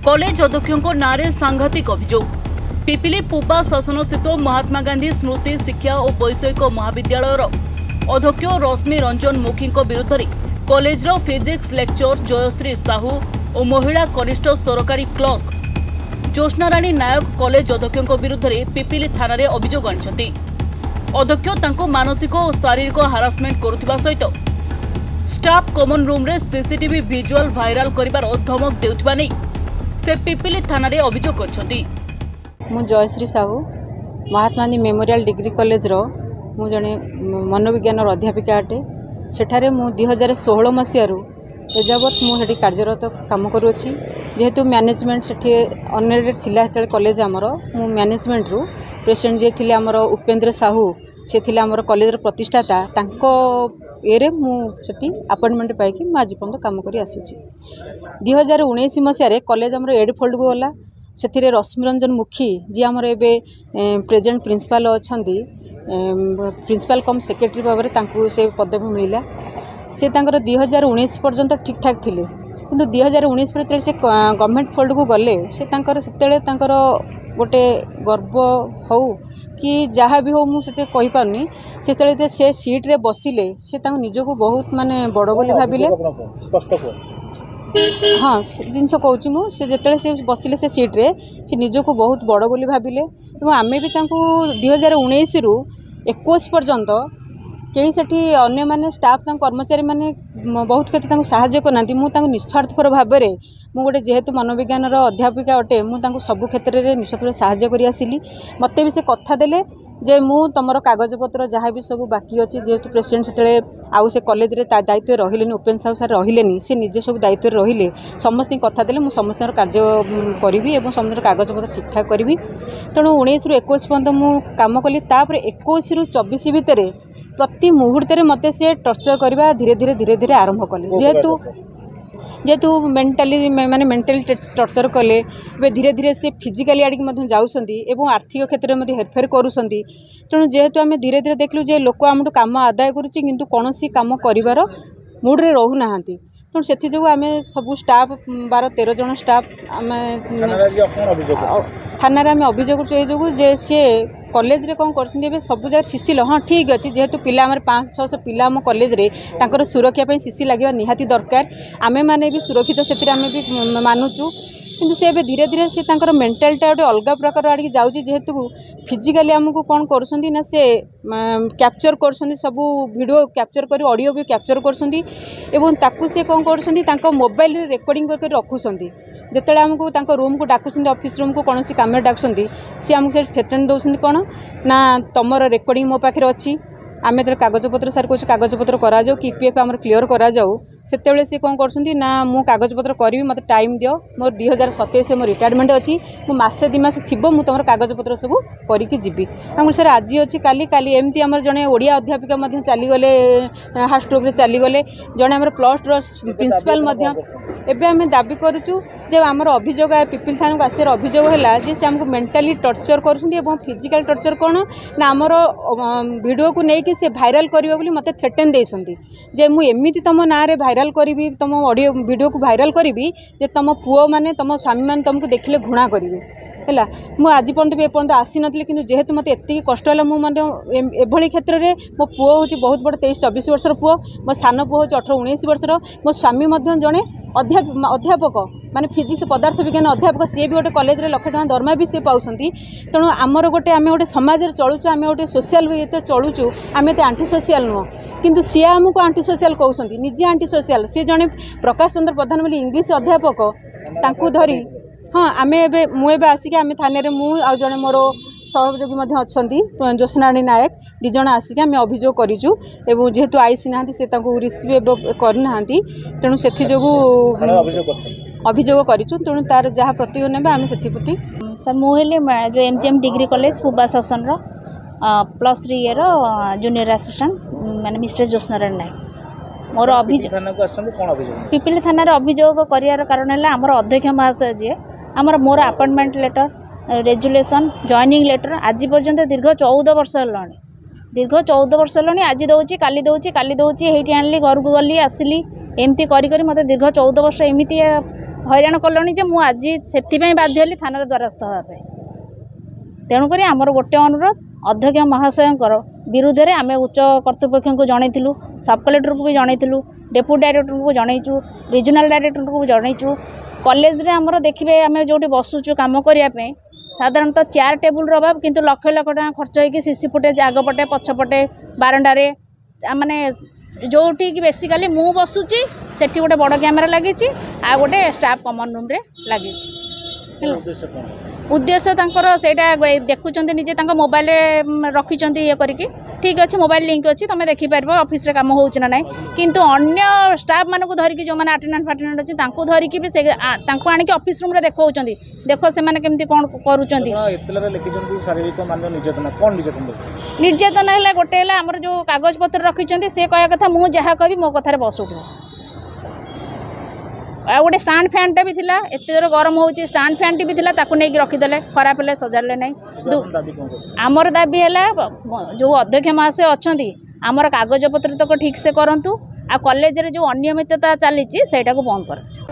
College अध्यक्षों नारे सांघातिक अभियोग पिपिली पुबा शासन स्थित महात्मा गांधी स्मृति शिक्षा और वैषयिक महाविद्यालय अध्यक्ष रश्मि रंजन मुखी विरुद्ध college physics lecture Jayashree Sahu और महिला कनिष्ठ सरकारी क्लर्क ज्योत्स्नाराणी नायक कॉलेज अध्यक्षों विरुद्ध पिपिली थाना अभियोग आनी अध्यक्ष मानसिक और शारीरिक हारासमेंट करुवा सहित स्टाफ कमन रूम रे सीसीटीवी विजुअल भाइराल करिवार धमक देउथिबा नै से पिपिली थाना रे अभियोग करछंती। मु Jayashree Sahu Mahatma Gandhi memorial degree college रो मु जने मनोविज्ञान अध्यापिका अटे। सेठारे मु 2016 मसियारू एजावत मु हेटी कार्यरत काम करूछि। जेहेतु मैनेजमेंट सेठी अनएडेड थिला हेतले कॉलेज हमर मु मैनेजमेंट रु प्रेसिडेंट जे थिले हमर उपेंद्र साहू से थिले हमर कॉलेज रो प्रतिष्ठाता तांको एरे मुझे अपॉइंटमेंट पाई आज पर्यटन कम कर आसूसी। 2019 मसीह कॉलेज आमर एड फोल्ड को गला से रश्मि रंजन मुखी जी आमर ए प्रेजेंट प्रिंसिपल अच्छा प्रिंसिपल कम सेक्रेटरी भाव में से पदवी मिला। से 2019 पर्यंत ठीक ठाक थिले किंतु 2019 पर से गवर्नमेंट फोल्ड को गले से गोटे गर्व हो कि जहाँ भी हो मुझे कही पारनी से सीट रे बसिले से निजको बहुत माने बड़ बोली भाविले। हाँ जिनस कहूँ मुझे से बसिले से सीट रे से निजको बहुत बड़ बोली भाविले और आमे भी 2019 रु 21 पर्यंत कई सेठी अन्य माने स्टाफ कर्मचारी माने बहुत क्षेत्र साहाय्य करना मुझे निस्वार्थपर भाव में मु गोटे जेहेतु मनोविज्ञान अध्यापिका अटे मुझे सबु क्षेत्र में निस्वार्थ साहाय्य कर आसिली। मत भी से कथा देले जे मु तुम कागजपत्र जहाँ भी सब बाकी अच्छी जेहेतु प्रेसिडेंट से आउ से कॉलेज रे दायित्व रहिले उपेन्द्र साहू सार रहिले से निजे सब दायित्व रहिले समस्त कथा देले समस्त कार्य करी और समस्त कागजपत्र ठीक ठाक करी। तेणु 19 रु 21 पर्यंत मु काम कली 21 रु 24 भितर प्रति मुहूर्त मत से टर्चर करवा धीरे धीरे धीरे धीरे आरंभ कले जेहेतु मेंटाली माने मेंटली टर्चर कले धीरे धीरे से फिजिकाली आड़िक जाऊँगी और आर्थिक क्षेत्र में हेरफेर करुँच। तेणु जेहेतु आम धीरे धीरे देखलु जे लोक आम काम आदाय करुच्ची किंतु कौन काम कर मूड रे रहू ना। तेणु से आम सब स्टाफ 12-13 जन स्टाफ आम थाना आम अभियोग जो जे सी कॉलेज रे कौन कर सब जगह सीसी हाँ ठीक अच्छे जेहेतु पिला 500-600 पिला आम कॉलेज रे तांकर सुरक्षा सीसी लगे निहाती दरकार आमे माने भी सुरक्षित से आम भी मानुचु किंतु से धीरे धीरे से मेंटालिटी गोटे अलग प्रकार आड़ जाऊँगी जेहेतु फिजिकाली आमको कौन कर से कैप्चर कर सब वीडियो कैप्चर कर ऑडियो भी कैप्चर कर से कौन कर मोबाइल रेकर्डिंग कर रखुंट जिते आमको रूम को डाकुं ऑफिस रूम को कौन कम डाकुं सी आमको थ्रेटन दौरान कौन ना तुम रेकर्डिंग मो पाखे अच्छी आम तो कागजपत्र सार कौन कागजपत्र करा जाओ कि पीएफ आम क्लीयर करा जाओ से सी कौन कर ना मु कागजपत्र करी मत टाइम दियो मोर 2027 मो रिटायरमेंट अच्छी मु मासे 2 मास थी मुझे तुम कागजपत्र सब करी जी आम सर आज अच्छी काली एमती आम जड़े ओडिया अध्यापिका चलीगले हार्ट स्ट्रोक चलीगले जड़े आम +2 प्रिंसिपल एवं आम दाबी करुचु जे आमर अभियोग पिपिल थाना को आसार अभियोग है जे से आमको मेंटाली टर्चर कर फिजिकल टर्चर कौन ना आमर वीडियो को लेकिन से भाइराल करियो बोली मते थ्रेटन देइसंती जे मु एमिति तुम ना रे भाइराल करी तुम ऑडियो वीडियो को भाइराल करी जे तुम पुओ माने तुम स्वामी माने तुमको देखिले घृणा करेंगे है मु आज पर्यंत भी एपर्यंत आसी नी कि जेहेतु मत एति कष्ट है मुझे क्षेत्र में मो पुओ हूँ बहुत बड़ 23-24 वर्षर पुओ मो सान पुओ हूँ 18-19 वर्षर मो स्वामी जड़े अध्यापक माने फिजिक्स पदार्थ विज्ञान अध्यापक सी भी गोटे कॉलेज रे लाख टका दरमा भी सी पाँच। तेणु आमर गोटे आम गोटे समाज चलुचु आम गोटे सोशल ये चलुचु आम एत आंटी सोशल नुह किंतु सी आमको आंटी सोशल कहते निजे आंटी सोशल सी जड़े प्रकाश चंद्र प्रधान बोली इंग्लीश अध्यापक तांकू धरी हाँ आम मुझे आसिक आम थाने मुझे जड़े मोर सहयोगी अच्छा ज्योत्स्नाराणी नायक 2 जन आसिक आम अभियोग करूँ एवं जेहेतु आईसी ना से रिसीव करना तेणु से अभियोग करूँ तेणु तार जहाँ प्रतिक्रिया ने आम से सर मुझे जो एमजीएम डिग्री कॉलेज पुबा शासन +3 ईयर जूनियर असिस्टेंट माने मिस्टर ज्योत्स्नाराणी नायक मोर अभियोग पिपिली थाना अभियोग कर कारण है आमर अध्यक्ष महाशय जी आमर मोर appointment letter resolution joining letter आज पर्यंत दीर्घ 14 वर्ष है आज दौची काली दौची काली दौची हेटी आनली घर को गली आसिली एमती करी मत दीर्घ 14 वर्ष एमती হইরাণ কলনি যে ମୁଁ ଆଜି ସେଥିପାଇଁ ବାଧ୍ୟ ହେଲି ଥାନାର ଦ୍ୱାରସ୍ଥ ହେବା ପାଇଁ। ତେଣୁକରି ଆମର ଗୋଟେ ଅନୁରୋଧ ଅଧ୍ୟକ୍ଷ ମହାଶୟଙ୍କର ବିରୁଦ୍ଧରେ ଆମେ ଉଚ୍ଚ କର୍ତ୍ତୃପକ୍ଷଙ୍କୁ ଜଣାଇଥିଲୁ, ସବ୍ କଲେକ୍ଟରକୁ ବି ଜଣାଇଥିଲୁ, ଡେପୁଟି ଡାଇରେକ୍ଟରଙ୍କୁ ଜଣାଇଛୁ, ରିଜନାଲ ଡାଇରେକ୍ଟରଙ୍କୁ ଜଣାଇଛୁ। କଲେଜରେ ଆମର ଦେଖିବେ ଆମେ ଯେଉଁଠି ବସୁଛୁ କାମ କରିବା ପାଇଁ ସାଧାରଣତଃ ଚେୟାର ଟେବୁଲର ଅଭାବ, କିନ୍ତୁ ଲକ୍ଷ ଲକ୍ଷ ଟଙ୍କା ଖର୍ଚ୍ଚ ହୋଇକି ସିସି ଫୁଟେଜ୍ ଆଗପଟେ ପଛପଟେ ବାରଣ୍ଡାରେ ମାନେ ଯେଉଁଠିକି ବେସିକାଲି ମୁଁ ବସୁଛି ସେଠି ଗୋଟେ ବଡ଼ କ୍ୟାମେରା ଲାଗିଛି, ଆଉ ଗୋଟେ ଷ୍ଟାଫ୍ କମନ ରୁମ୍ରେ ଲାଗିଛି। ଉଦ୍ଦେଶ୍ୟ ତାଙ୍କର ସେଇଟା ଦେଖୁଛନ୍ତି ନିଜେ ତାଙ୍କ ମୋବାଇଲରେ ରଖିଛନ୍ତି ଇଏ କରିକି, ଠିକ୍ ଅଛି ମୋବାଇଲ ଲିଙ୍କ୍ ଅଛି ତୁମେ ଦେଖିପାରିବ ଅଫିସରେ କାମ ହେଉଛି ନା ନାହିଁ, କିନ୍ତୁ ଅନ୍ୟ ଷ୍ଟାଫ୍ ମାନଙ୍କୁ ଧରିକି ଯେଉଁମାନେ ଆଟେଣ୍ଡାଣ୍ଟ ଫାଟେଣ୍ଡାଣ୍ଟ ଅଛି ତାଙ୍କୁ ଧରିକି ବି ସେ ତାଙ୍କୁ ଆଣିକି ଅଫିସ ରୁମ୍ରେ ଦେଖାଉଛନ୍ତି, ଦେଖ ସେମାନେ କେମିତି କ'ଣ କରୁଛନ୍ତି। ନିର୍ଯାତନା ହେଲା ଗୋଟେ ହେଲା ଆମର ଯେଉଁ କାଗଜପତ୍ର ରଖିଛନ୍ତି ସେ କହିବା କଥା ମୁଁ ଯାହା କହିବି ମୋ କଥାରେ ବସ ଉଠିବ। ଆଉ ଗୋଟେ ଷ୍ଟାଣ୍ଡ ଫ୍ୟାନ୍ଟା ବି ଥିଲା, ଏତେ ଜୋର ଗରମ ହେଉଛି ଷ୍ଟାଣ୍ଡ ଫ୍ୟାନ୍ଟି ବି ଥିଲା, ତାକୁ ନେଇକି ରଖିଦେଲେ, ଖରାପ ହେଲେ ସଜାଡ଼ିଲେ ନାହିଁ। ଆମର ଦାବି ହେଲା ଯେଉଁ ଅଧ୍ୟକ୍ଷ ମହାଶୟ ଅଛନ୍ତି ଆମର କାଗଜପତ୍ର ତକ ଠିକ୍ ସେ କରନ୍ତୁ, ଆଉ କଲେଜରେ ଯେଉଁ ଅନିୟମିତତା ଚାଲିଛି ସେଇଟାକୁ ବନ୍ଦ କରାଯାଉ।